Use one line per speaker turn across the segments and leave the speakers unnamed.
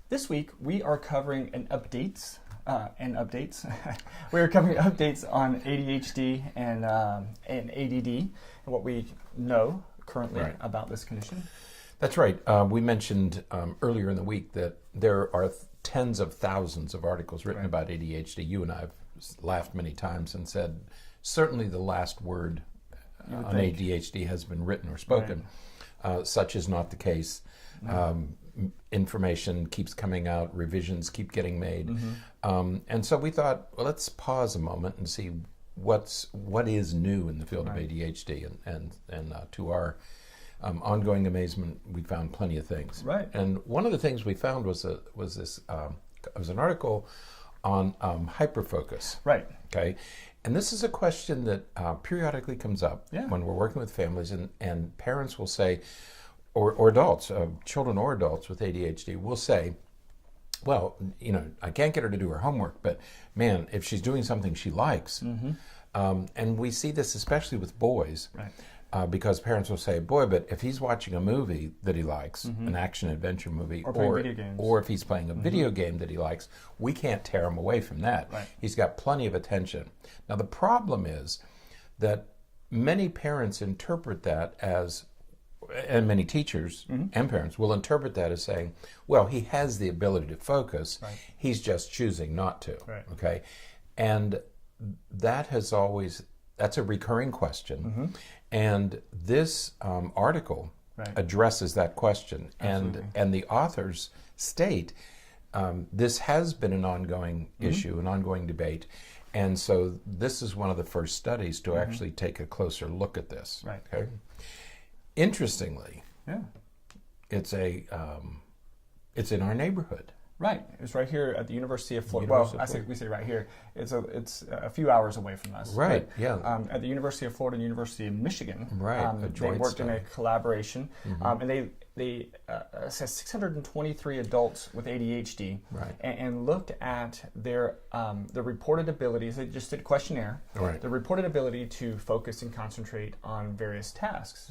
This week we are covering updates. We are covering updates on ADHD and ADD and what we know currently about this condition.
That's right. We mentioned earlier in the week that there are tens of thousands of articles written about ADHD. You and I have laughed many times and said certainly the last word on ADHD has been written or spoken. Such is not the case. Information keeps coming out, revisions keep getting made. And so we thought, well, let's pause a moment and see what is new in the field of ADHD. And to our ongoing amazement, we found plenty of things. And one of the things we found was an article on hyperfocus. Okay. And this is a question that periodically comes up when we're working with families, and parents will say, or adults, children or adults with ADHD will say, well, I can't get her to do her homework, but man, if she's doing something she likes, and we see this especially with boys, because parents will say, boy, but if he's watching a movie that he likes, an action-adventure movie, or if he's playing a video game that he likes, we can't tear him away from that. He's got plenty of attention. Now, the problem is that many parents interpret that as, and many teachers and parents will interpret that as saying, well, he has the ability to focus, he's just choosing not to, okay? And that's a recurring question. And this article addresses that question. And the authors state this has been an ongoing issue, an ongoing debate. And so this is one of the first studies to actually take a closer look at this. Okay? Interestingly, it's in our neighborhood.
It's right here at the University of Florida. We say right here. It's a few hours away from us.
At
the University of Florida and University of Michigan.
They
worked in a collaboration, and they assessed 623 adults with ADHD and looked at their reported abilities. They just did a questionnaire. The reported ability to focus and concentrate on various tasks.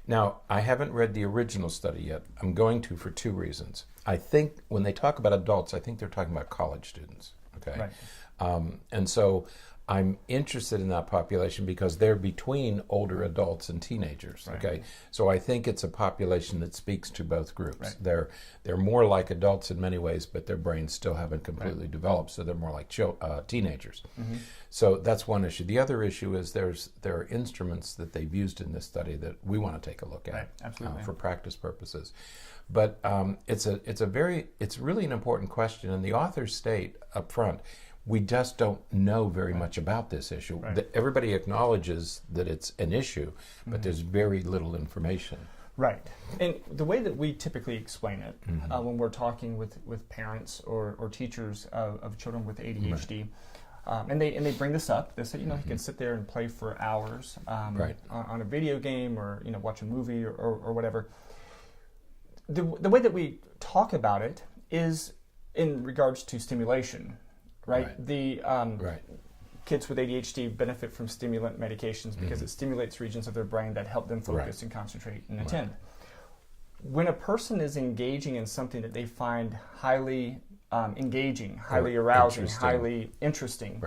Now, I haven't read the original study yet. I'm going to for two reasons. I think when they talk about adults, I think they're talking about college students. Okay, and so I'm interested in that population because they're between older adults and teenagers. Okay, so I think it's a population that speaks to both groups. They're more like adults in many ways, but their brains still haven't completely developed, so they're more like teenagers. So that's one issue. The other issue is there are instruments that they've used in this study that we want to take a look at for practice purposes. But it's really an important question, and the authors state up front, we just don't know very much about this issue. Everybody acknowledges that it's an issue, but there's very little information.
And the way that we typically explain it when we're talking with parents or teachers of children with ADHD, and they bring this up. They say, he can sit there and play for hours on a video game or watch a movie or whatever. The way that we talk about it is in regards to stimulation. The kids with ADHD benefit from stimulant medications because it stimulates regions of their brain that help them focus and concentrate and attend. When a person is engaging in something that they find highly engaging, highly arousing, highly interesting,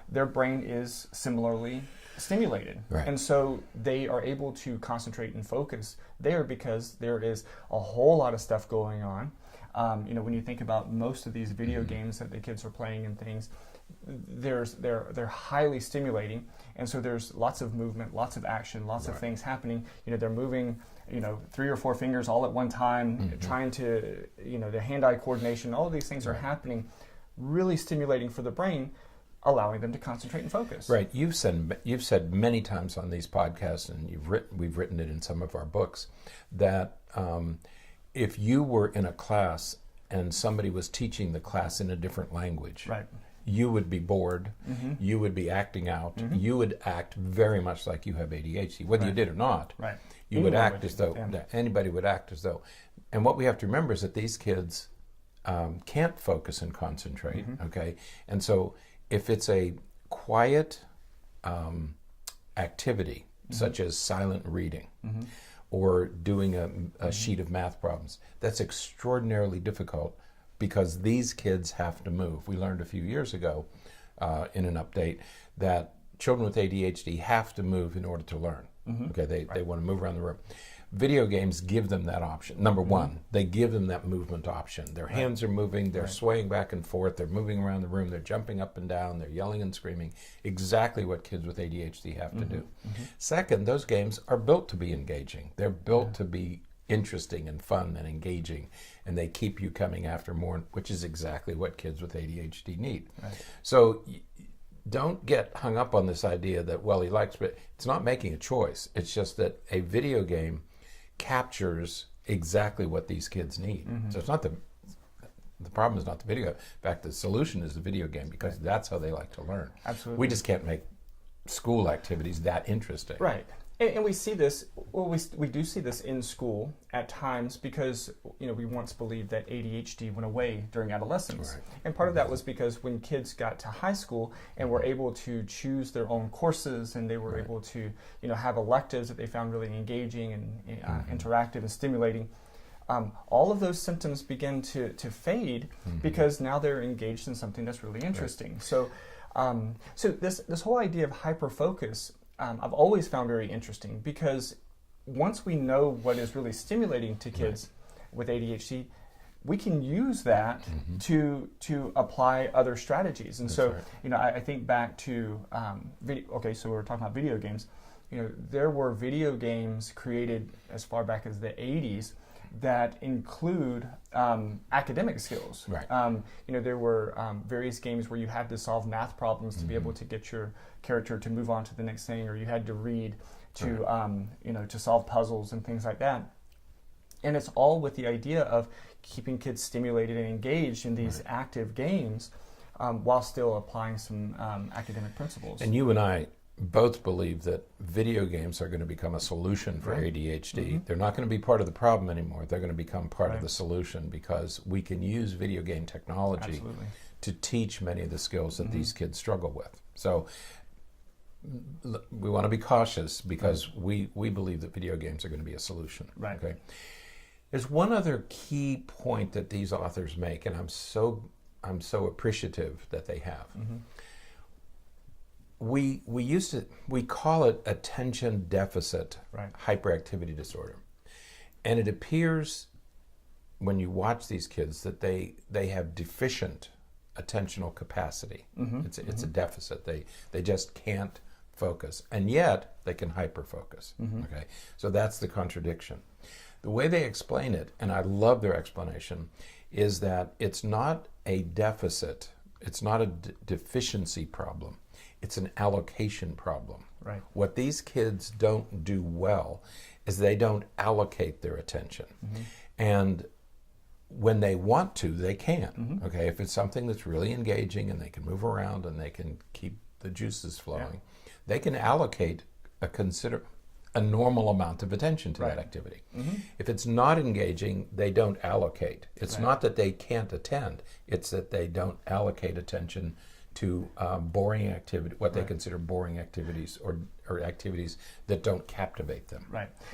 their brain is similarly stimulated. And so they are able to concentrate and focus there because there is a whole lot of stuff going on. When you think about most of these video games that the kids are playing and things, they're highly stimulating, and so there's lots of movement, lots of action, lots of things happening. They're moving, 3 or 4 fingers all at one time, trying to, the hand-eye coordination. All of these things are happening, really stimulating for the brain, allowing them to concentrate and focus.
You've said many times on these podcasts, and we've written it in some of our books, that if you were in a class and somebody was teaching the class in a different language, you would be bored, you would be acting out, you would act very much like you have ADHD, whether you did or not. You would act as though, anybody would act as though. And what we have to remember is that these kids can't focus and concentrate, okay? And so if it's a quiet activity, such as silent reading, or doing a sheet of math problems, that's extraordinarily difficult because these kids have to move. We learned a few years ago in an update that children with ADHD have to move in order to learn. Okay, they want to move around the room. Video games give them that option. Number one, they give them that movement option. Their hands are moving, they're swaying back and forth, they're moving around the room, they're jumping up and down, they're yelling and screaming, exactly what kids with ADHD have to do. Second, those games are built to be engaging. They're built to be interesting and fun and engaging, and they keep you coming after more, which is exactly what kids with ADHD need. So don't get hung up on this idea that, well, he likes, but it's not making a choice. It's just that a video game captures exactly what these kids need. So it's not the problem is not the video. In fact, the solution is the video game, because that's how they like to learn.
Absolutely.
We just can't make school activities that interesting.
Right. And we see this, well, we do see this in school at times, because, you know, we once believed that ADHD went away during adolescence. And part of that was because when kids got to high school and were able to choose their own courses, and they were able to, you know, have electives that they found really engaging and interactive and stimulating, all of those symptoms begin to fade because now they're engaged in something that's really interesting. So, so this whole idea of hyperfocus, I've always found very interesting, because once we know what is really stimulating to kids with ADHD, we can use that to apply other strategies. And so, you know, I think back to video. Okay, so we're talking about video games. You know, there were video games created as far back as the 80s that include academic skills. You know, there were various games where you had to solve math problems to be able to get your character to move on to the next thing, or you had to read to you know, to solve puzzles and things like that. And it's all with the idea of keeping kids stimulated and engaged in these active games, while still applying some academic principles.
And you and I both believe that video games are going to become a solution for ADHD. They're not going to be part of the problem anymore. They're going to become part of the solution, because we can use video game technology to teach many of the skills that these kids struggle with. So we want to be cautious, because we believe that video games are going to be a solution. Okay. There's one other key point that these authors make, and I'm so appreciative that they have. We call it attention deficit hyperactivity disorder, and it appears when you watch these kids that they have deficient attentional capacity. It's a deficit. They just can't focus, and yet they can hyperfocus. Okay, so that's the contradiction. The way they explain it, and I love their explanation, is that it's not a deficit, it's not a deficiency problem, it's an allocation problem. What these kids don't do well is they don't allocate their attention. And when they want to, they can. Okay, if it's something that's really engaging and they can move around and they can keep the juices flowing, they can allocate a normal amount of attention to that activity. If it's not engaging, they don't allocate. It's not that they can't attend, it's that they don't allocate attention to boring activity, what they consider boring activities, or activities that don't captivate them.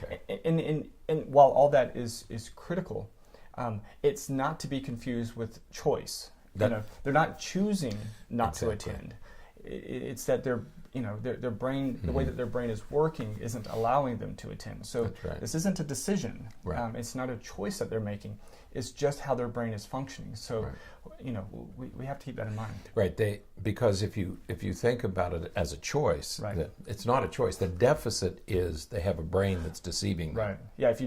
Okay. And while all that is critical, it's not to be confused with choice. You know, they're not choosing not to attend. It's that their brain, the way that their brain is working, isn't allowing them to attend. So this isn't a decision. It's not a choice that they're making. It's just how their brain is functioning. So, you know, we have to keep that in mind.
Because if you think about it as a choice, that it's not a choice. The deficit is they have a brain that's deceiving them.
Yeah. If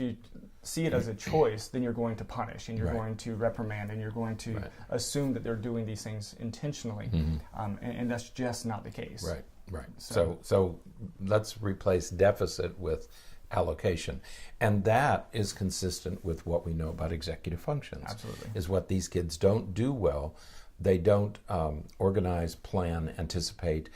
you see it as a choice, then you're going to punish, and you're going to reprimand, and you're going to assume that they're doing these things intentionally, and that's just not the case. So let's replace deficit with allocation, and that is consistent with what we know about executive functions. Is what these kids don't do well. They don't organize, plan, anticipate.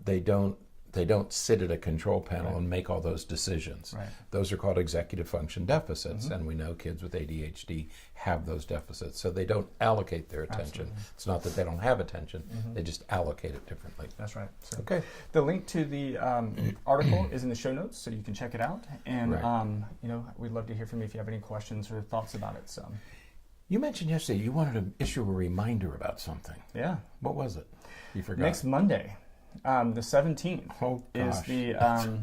They don't sit at a control panel and make all those decisions. Those are called executive function deficits, and we know kids with ADHD have those deficits. So they don't allocate their attention. It's not that they don't have attention, they just allocate it differently. That's right. So the link to the article is in the show notes, so you can check it out. And you know, we'd love to hear from you if you have any questions or thoughts about it. So.
You mentioned yesterday you wanted to issue a reminder about something.
Yeah.
What was it? You forgot.
Next Monday, the 17th,
Oh,
is
gosh.
the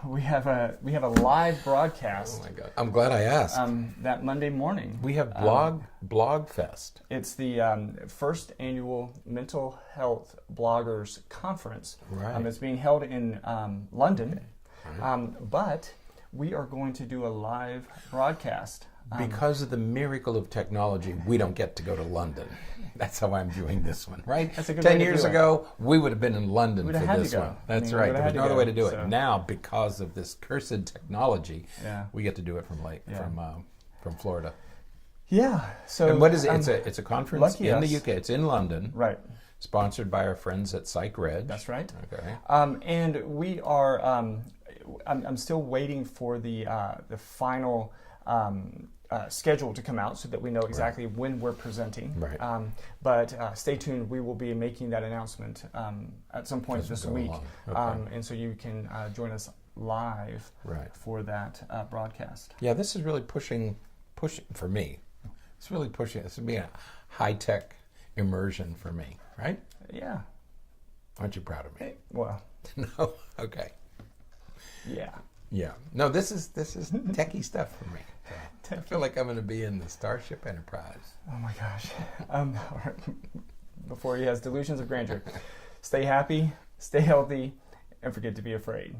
we have a live broadcast.
Oh my God! I'm glad I asked.
That Monday morning.
We have Blog Fest.
It's the first annual Mental Health Bloggers Conference.
Right.
It's being held in London,
Right.
but we are going to do a live broadcast.
Because of the miracle of technology, we don't get to go to London. That's how I'm viewing this one, right?
That's a good way
10
to
years
do it.
ago, we would have been in London
We'd
for
have had
this
to go.
one. That's
I mean,
right.
we'd
There
have
was
had
no
to
other
go,
way to do it.
so.
Now, because of this cursed technology,
Yeah.
we get to do it from Florida.
Yeah. So.
And what is it? It's a conference
lucky
in
us.
the UK. It's in London.
Right.
Sponsored by our friends at Psychreg.
That's right.
Okay.
And we are. I'm still waiting for the final schedule to come out so that we know exactly when we're presenting.
Right.
But stay tuned. We will be making that announcement at some point
As we
this
go
week,
along. Okay.
and so you can join us live
Right.
for that broadcast.
Yeah, this is really pushing for me. It's really pushing. This would be a high-tech immersion for me, right?
Yeah.
Aren't you proud of me?
Well.
No. Okay.
Yeah.
Yeah. No, this is techie stuff for me. I feel like I'm going to be in the Starship Enterprise.
Oh my gosh. Before he has delusions of grandeur, stay happy, stay healthy, and forget to be afraid.